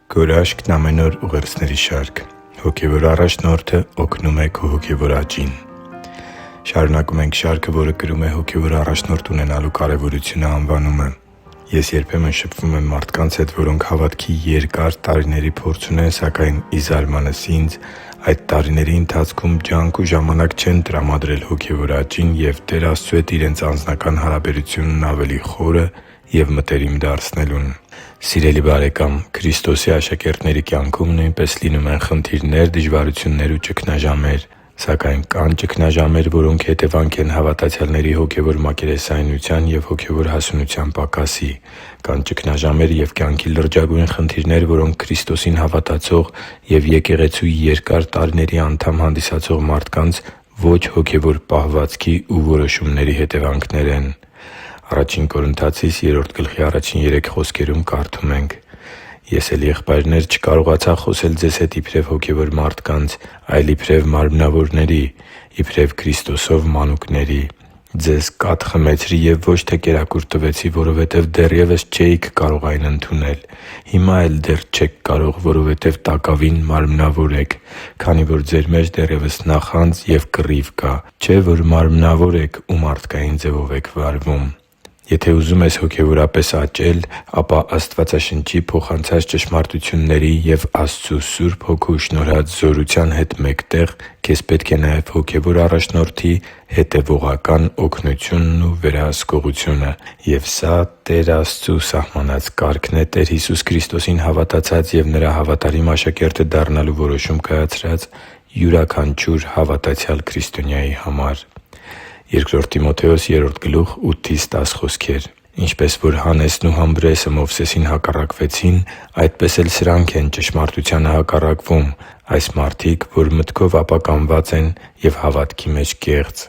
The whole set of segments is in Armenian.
Գորաշկն ամեն օր ուղերձների շարք։ Հոգևոր առաջնորդը օգնում է քո հոգևոր աճին։ Շարունակում ենք շարքը, որը կրում է «Հոգևոր առաջնորդ ունենալու կարևորությունը» անվանումը։ Ես երբեմն շփվում եմ մարդկանց հետ, որոնք հավատքի երկար տարիների փորձ ունեն, սակայն ի զարմանս ինձ, այդ տարիների ընթացքում ջանք ու ժամանակ չեն տրամադրել հոգևոր աճին և Տեր Աստծու հետ իրենց անձնական հարաբերությունն ավելի խորը և մտերիմ դարձնելուն։ Սիրելի՛ բարեկամ, Քրիստոսի աշակերտների կյանքում նույնպես լինում են խնդիրներ, դժվարություններ ու ճգնաժամեր։ Սակայն կան ճգնաժամեր, որոնք հետևանք են հավատացյալների հոգևոր մակերեսայնության և հոգևոր հասունության պակասի։ Կան ճգնաժամեր և կյանքի լրջագույն խնդիրներ, որոնք Քրիստոսին հավատացող և եկեղեցու երկար տարիների անդամ հանդիսացող մարդկանց ոչ հոգևոր պահվածքի ու որոշումների հետևանքներ են։ Ա Կորնթացիս 3:1-3 խոսքերում կարդում ենք. «Ես էլ, եղբայրնե՛ր, չկարողացա խոսել ձեզ հետ իբրև հոգևոր մարդկանց, այլ իբրև մարմնավորների, իբրև Քրիստոսով մանուկների։ Ձեզ կաթ խմեցրի և ոչ թե կերակուր տվեցի, որովհետև դեռևս չէիք կարող այն ընդունել։ Հիմա էլ դեռ չեք կարող, որովհետև տակավին մարմնավոր եք, քանի որ ձեր մեջ դեռևս նախանձ և կռիվ կա։ Չէ՞ որ մարմնավոր եք ու մարդկային ձևով եք վարվում։ Եթե ուզում ես հոգևորապես աճել, ապա Աստվածաշնչի փոխանցած ճշմարտությունների և Աստծու Սուրբ Հոգու շնորհած զորության հետ մեկտեղ քեզ պետք է նաև հոգևոր առաջնորդի հետևողական օգնությունն ու վերահսկողությունը։ Եվ սա Տեր Աստծու սահմանած կարգն է Տեր Հիսուս Քրիստոսին հավատացած և Նրա հավատարիմ աշակերտը դառնալու որոշում կայացրած յուրաքանչյուր հավատացյալ քրիստոնյայի համար։ 2 Տիմոթեոս 3:8-10 խոսքեր. «Ինչպես որ Հանեսն ու Համբրեսը Մովսեսին հակառակվեցին, այդպես էլ սրանք են ճշմարտությանը հակառակվում՝ այս մարդիկ, որ մտքով ապականված են և հավատքի մեջ կեղծ։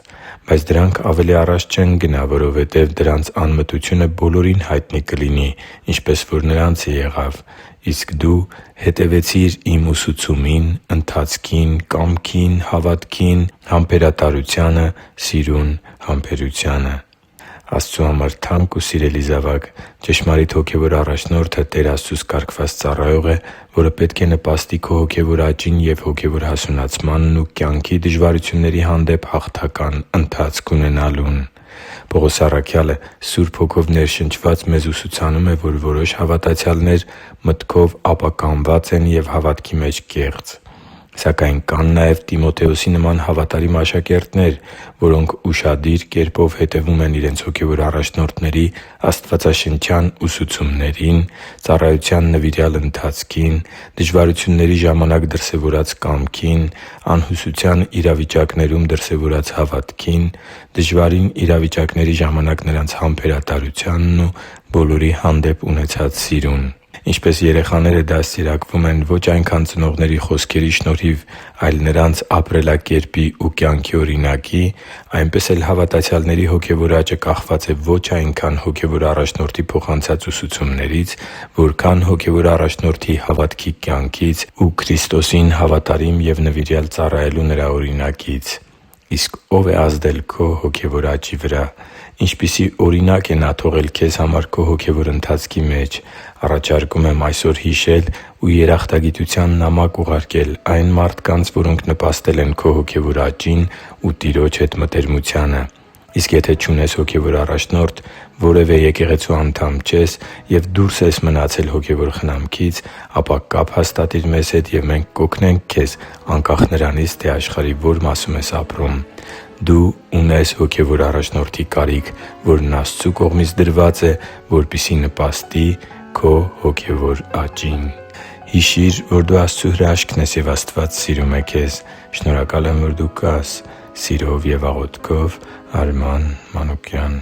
Բայց դրանք ավելի առաջ չեն գնա, որովհետև դրանց անմտությունը բոլորին հայտնի կլինի, ինչպես որ նրանցը եղավ։ Իսկ դու հետևեցիր իմ ուսուցումին, ընթացքին, կամքին, հավատքին, համբերատարությանը, սիրուն, համբերությանը» Աստծու համար թանկ ու սիրելի՛ զավակ, ճշմարիտ հոգևոր առաջնորդը Տեր Աստծուց կարգված ծառայող է, որը պետք է նպաստի քո հոգևոր աճին և հոգևոր հասունացմանն ու կյանքի դժվարությունների հանդեպ հաղթական ընթացք ունենալուն։ Պողոս առաքյալը Սուրբ Հոգով ներշնչված մեզ ուսուցանում է, որ որոշ հավատացյալներ մտքով ապականված են և հավատքի մեջ կեղծ։ Սակայն կան նաև Տիմոթեոսի նման հավատարիմ աշակերտներ, որոնք ուշադիր կերպով հետևում են իրենց հոգևոր առաջնորդների աստվածաշնչյան ուսուցումներին, ծառայության նվիրյալ ընթացքին, դժվարությունների ժամանակ դրսևորած կամքին, անհուսության իրավիճակներում դրսևորած հավատքին, դժվարին իրավիճակների ժամանակ նրանց համբերատարությանն ու բոլորի հանդեպ ունեցած սիրուն։ Ինչպես երեխաները դաստիարակվում են ոչ այնքան ծնողների խոսքերի շնորհիվ, այլ նրանց ապրելակերպի ու կյանքի օրինակի, այնպես էլ հավատացյալների հոգևոր աճը կախված է ոչ այնքան հոգևոր առաջնորդի փոխանցած ուսուցումներից, որքան հոգևոր առաջնորդի հավատքի կյանքից ու Քրիստոսին հավատարիմ և նվիրյալ ծառայելու Նրա օրինակից։ Իսկ ո՞վ է ազդել քո հոգևոր աճի վրա։ Ինչպիսի՞ օրինակ է Նա թողել քեզ համար քո հոգևոր ընթացքի մեջ։ Առաջարկում եմ այսօր հիշել ու երախտագիտության նամակ ուղարկել այն մարդկանց, որոնք նպաստել են քո հոգևոր աճին ու Տիրոջ հետ մտերմությանը։ Իսկ եթե չունես հոգևոր առաջնորդ, որևէ եկեղեցու անդամ չես և դուրս ես մնացել հոգևոր խնամքից, ապա կապ հաստատի՛ր մեզ հետ, և մենք կօգնենք քեզ անկախ նրանից, թե աշխարհի ո՛ր մասում ես ապրում։ Դու ունես հոգևոր առաջնորդի կարիք, որն Աստծու կողմից դրված է, որպեսզի նպաստի քո հոգևոր աճին։ Հիշի՛ր, որ դու Աստծո հրաշքն ես, և Աստված սիրում է քեզ։ Շնորհակալ եմ, որ դու կա՛ս։ Սիրով և աղոթքով, Արման Մանուկյան։